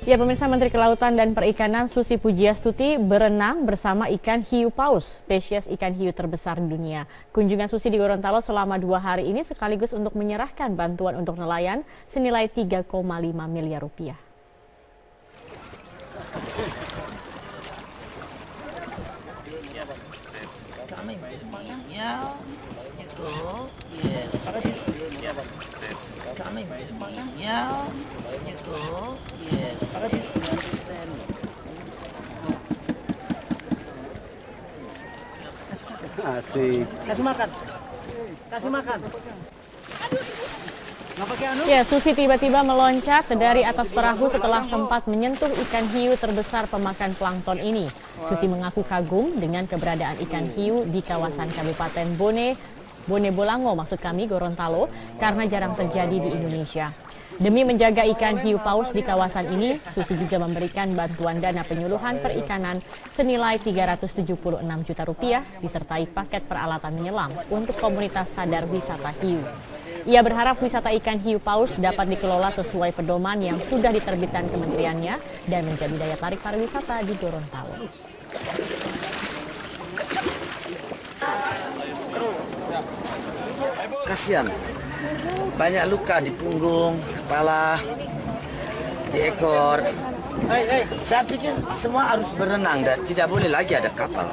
Ya, pemirsa, Menteri Kelautan dan Perikanan Susi Pujiastuti berenang bersama ikan hiu paus, spesies ikan hiu terbesar di dunia. Kunjungan Susi di Gorontalo selama 2 hari ini sekaligus untuk menyerahkan bantuan untuk nelayan senilai 3,5 miliar rupiah. Asik. Kasih makan. Kasih makan. Ya, Susi tiba-tiba meloncat dari atas perahu setelah sempat menyentuh ikan hiu terbesar pemakan plankton ini. Susi mengaku kagum dengan keberadaan ikan hiu di kawasan Kabupaten Bone Bolango, maksud kami Gorontalo, karena jarang terjadi di Indonesia. Demi menjaga ikan hiu paus di kawasan ini, Susi juga memberikan bantuan dana penyuluhan perikanan senilai 376 juta rupiah disertai paket peralatan menyelam untuk komunitas sadar wisata hiu. Ia berharap wisata ikan hiu paus dapat dikelola sesuai pedoman yang sudah diterbitkan kementeriannya dan menjadi daya tarik pariwisata di Gorontalo. Kasihan, banyak luka di punggung, kepala, di ekor. Saya pikir semua harus berenang dan tidak boleh lagi ada kapal.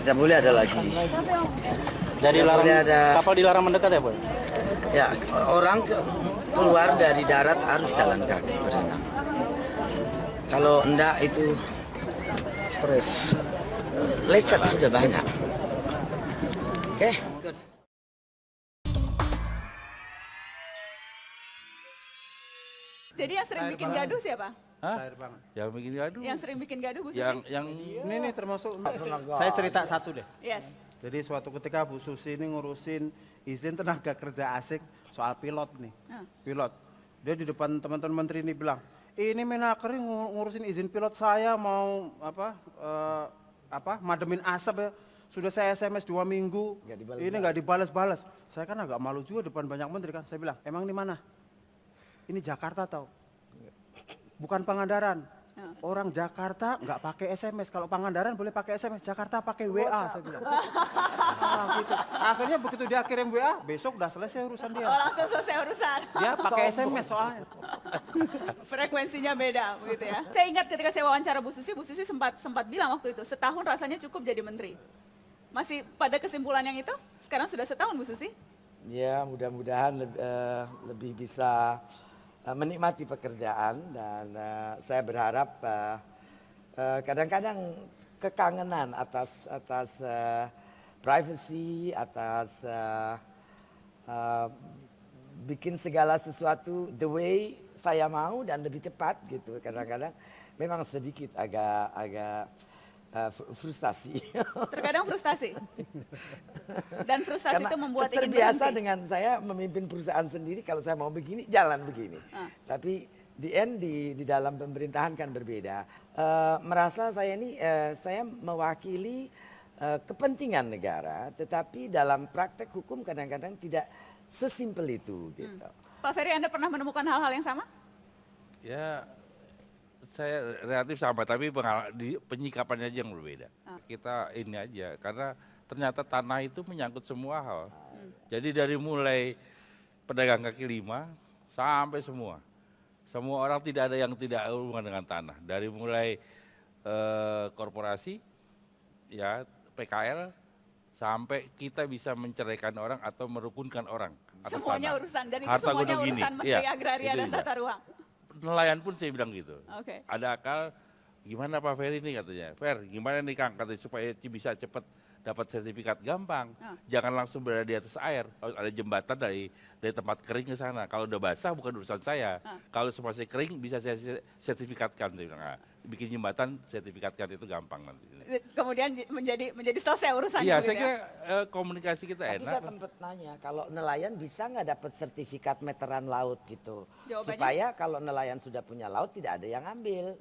Tidak boleh ada lagi. Dari kapal dilarang mendekat ya, Boy? Ya, orang keluar dari darat harus jalan kaki berenang. Kalau enggak itu stres. Lecet sudah banyak. Oke, good. Jadi yang sering bikin gaduh siapa? Hah? Yang bikin gaduh? Yang sering bikin gaduh Bu Susi? Yang Ini termasuk. Saya cerita satu deh. Yes. Jadi suatu ketika Bu Susi ini ngurusin izin tenaga kerja asing soal pilot nih. Pilot. Dia di depan teman-teman menteri ini bilang, ini Menaker ngurusin izin pilot saya mau mademin asap ya. Sudah saya SMS 2 minggu, ini nggak dibalas-balas. Saya kan agak malu juga depan banyak menteri kan. Saya bilang, emang di mana? Ini Jakarta tahu. Bukan Pangandaran. Orang Jakarta nggak pakai SMS. Kalau Pangandaran boleh pakai SMS. Jakarta pakai WA, saya bilang. Gitu. Akhirnya begitu dia kirim WA, besok udah selesai urusan dia. Oh, langsung selesai urusan. Dia pakai SMS soalnya. Frekuensinya beda begitu ya. Saya ingat ketika saya wawancara Bu Susi sempat bilang waktu itu, setahun rasanya cukup jadi menteri. Masih pada kesimpulan yang itu? Sekarang sudah setahun Bu Susi? Ya, mudah-mudahan lebih bisa menikmati pekerjaan dan saya berharap kadang-kadang kekangenan atas privacy, atas bikin segala sesuatu the way saya mau dan lebih cepat gitu. Kadang-kadang memang sedikit agak frustasi. Terkadang frustasi. Dan frustasi Karena itu membuat ingin terbiasa berhenti. dengan saya memimpin perusahaan sendiri, kalau saya mau begini, jalan begini. Tapi di dalam pemerintahan kan berbeda. Merasa saya ini, saya mewakili kepentingan negara, tetapi dalam praktek hukum kadang-kadang tidak sesimpel itu. Gitu. Pak Ferry, Anda pernah menemukan hal-hal yang sama? ya saya relatif sama, tapi penyikapannya aja yang berbeda. Kita ini aja, karena ternyata tanah itu menyangkut semua hal. Jadi dari mulai pedagang kaki lima sampai semua orang tidak ada yang tidak hubungan dengan tanah. Dari mulai korporasi, ya PKL, sampai kita bisa menceraikan orang atau merukunkan orang atas Semuanya tanah. urusan, dan itu Harta semuanya gunung gini. urusan Menteri Iya, Agraria itu dan bisa. Tata Ruang. Nelayan pun saya bilang gitu. Oke. Ada akal, gimana Pak Ferry nih katanya. Fer, gimana nih Kang katanya supaya bisa cepat dapat sertifikat gampang. Jangan langsung berada di atas air. Harus ada jembatan dari tempat kering ke sana. Kalau udah basah bukan urusan saya. Kalau masih kering bisa saya sertifikatkan. Saya bilang, bikin jembatan sertifikatkan itu gampang nanti. Kemudian menjadi selesai urusannya. Iya, begitu saya ya? kira komunikasi kita Tapi enak. saya tempat nanya, kalau nelayan bisa nggak dapat sertifikat meteran laut gitu? Jawabannya? Supaya kalau nelayan sudah punya laut tidak ada yang ambil.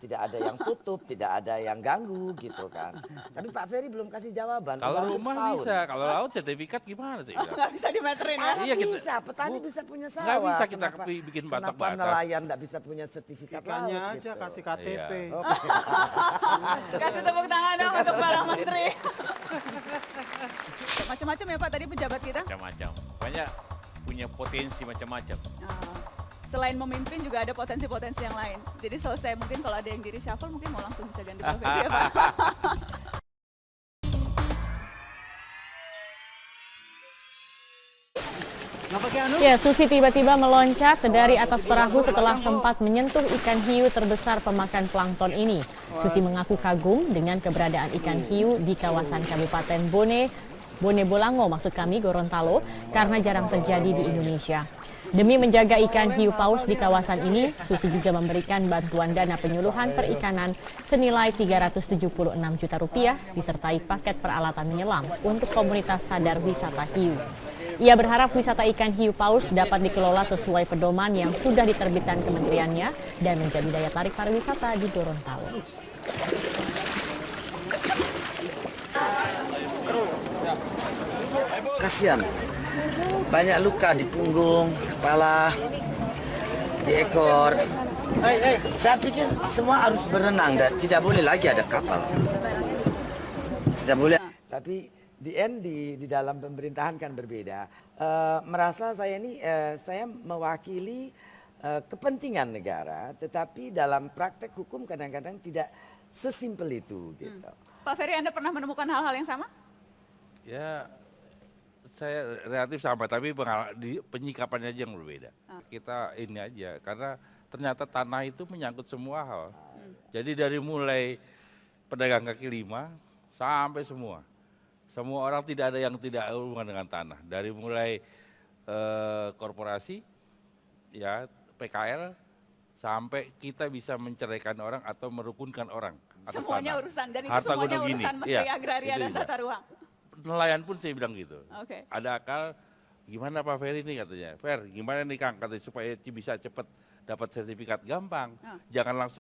tidak ada yang tutup, tidak ada yang ganggu gitu kan. Tapi Pak Ferry belum kasih jawaban. Kalau udah rumah setahun. bisa, kalau laut sertifikat gimana sih? Nggak bisa dimeterin ya? Ah, Iya, kita- bisa, petani bisa punya sawah. nggak bisa kita Kenapa- bikin Kenapa batas-batas. nelayan nggak bisa punya sertifikat Ikannya laut aja gitu. kasih KTP. Iya. Kasih tepuk tangan dong untuk para menteri. Macam-macam ya Pak tadi pejabat kita. Macam-macam. Banyak punya potensi macam-macam. Selain memimpin juga ada potensi-potensi yang lain. Jadi selesai mungkin kalau ada yang di reshuffle mungkin mau langsung bisa ganti profesi ya Pak. Ya, Susi tiba-tiba meloncat dari atas perahu setelah sempat menyentuh ikan hiu terbesar pemakan plankton ini. Susi mengaku kagum dengan keberadaan ikan hiu di kawasan Kabupaten Bone Bolango, maksud kami Gorontalo, karena jarang terjadi di Indonesia. Demi menjaga ikan hiu paus di kawasan ini, Susi juga memberikan bantuan dana penyuluhan perikanan senilai 376 juta rupiah disertai paket peralatan menyelam untuk komunitas sadar wisata hiu. Ia berharap wisata ikan hiu paus dapat dikelola sesuai pedoman yang sudah diterbitkan kementeriannya dan menjadi daya tarik pariwisata di Gorontalo. Kasihan, banyak luka di punggung, kepala, di ekor. Saya pikir semua harus berenang dan tidak boleh lagi ada kapal. Tidak boleh. Tapi di dalam pemerintahan kan berbeda. Merasa saya ini saya mewakili kepentingan negara, tetapi dalam praktek hukum kadang-kadang tidak sesimpel itu. Gitu. Pak Ferry, Anda pernah menemukan hal-hal yang sama? Ya, saya relatif sama, tapi penyikapannya aja yang berbeda. Kita ini aja, karena ternyata tanah itu menyangkut semua hal. Jadi dari mulai pedagang kaki lima sampai semua. Semua orang tidak ada yang tidak hubungan dengan tanah. Dari mulai korporasi, ya PKL, sampai kita bisa menceraikan orang atau merukunkan orang atas Semuanya tanah. urusan, dan itu Harta semuanya gunung ini. urusan Menteri Iya, Agraria itu dan bisa. Tata Ruang. Nelayan pun saya bilang gitu. Oke. Ada akal, gimana Pak Ferry ini katanya. Fer, gimana nih Kang, katanya supaya bisa cepat dapat sertifikat gampang. Jangan langsung.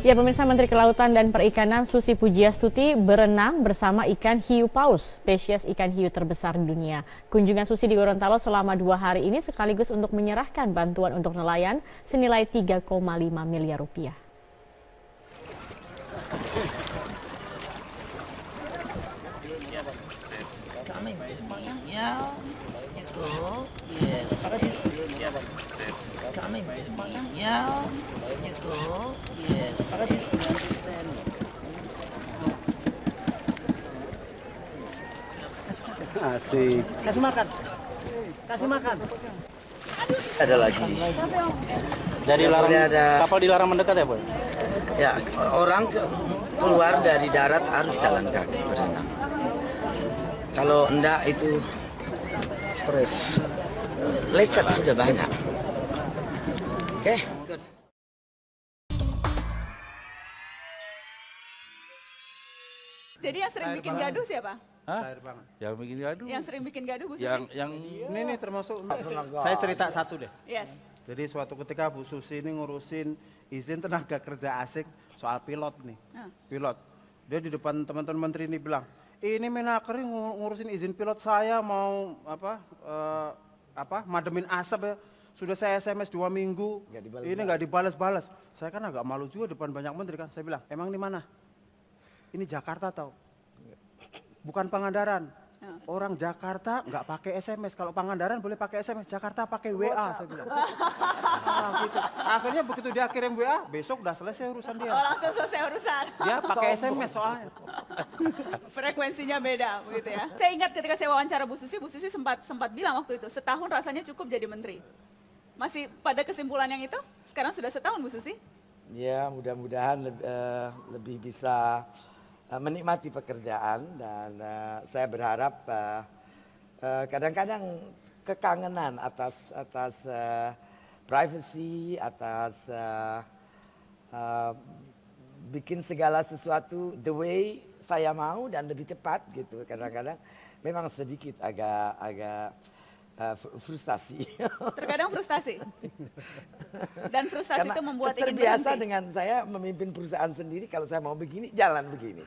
Ya, pemirsa, Menteri Kelautan dan Perikanan Susi Pujiastuti berenang bersama ikan hiu paus, spesies ikan hiu terbesar di dunia. Kunjungan Susi di Gorontalo selama 2 hari ini sekaligus untuk menyerahkan bantuan untuk nelayan senilai 3,5 miliar rupiah. Asik. Kasih makan. Kasih makan. Ada lagi. Dari larang, kapal dilarang mendekat ya, Boy? Ya, orang keluar dari darat harus jalan kaki berenang. Kalau enggak itu stres. Lecet sudah banyak. Oke. Jadi yang sering bikin gaduh siapa? Hah? Cair banget. Yang bikin gaduh. Yang sering bikin gaduh Bu Susi? Yang Ini nih termasuk, saya cerita satu deh. Yes. Jadi suatu ketika Bu Susi ini ngurusin izin tenaga kerja asing soal pilot nih. Pilot. Dia di depan teman-teman menteri ini bilang, ini Menaker ngurusin izin pilot saya mau mademin asap ya. Sudah saya SMS 2 minggu, ini nggak dibalas-balas. Saya kan agak malu juga depan banyak menteri kan. Saya bilang, emang di mana? Ini Jakarta tahu. Bukan Pangandaran. Orang Jakarta nggak pakai SMS. Kalau Pangandaran boleh pakai SMS. Jakarta pakai WA, saya bilang. Gitu. Akhirnya begitu dia kirim WA, besok udah selesai urusan dia. Oh, langsung selesai urusan. Dia pakai SMS soalnya. Frekuensinya beda begitu ya. Saya ingat ketika saya wawancara Bu Susi sempat bilang waktu itu, setahun rasanya cukup jadi menteri. Masih pada kesimpulan yang itu? Sekarang sudah setahun Bu Susi? Ya, mudah-mudahan lebih bisa menikmati pekerjaan dan saya berharap kadang-kadang kekangenan atas privacy, atas bikin segala sesuatu the way saya mau dan lebih cepat gitu. Kadang-kadang memang sedikit agak frustasi. Terkadang frustasi. Dan frustasi Karena itu membuat ingin terbiasa berhenti. dengan saya memimpin perusahaan sendiri, kalau saya mau begini, jalan begini.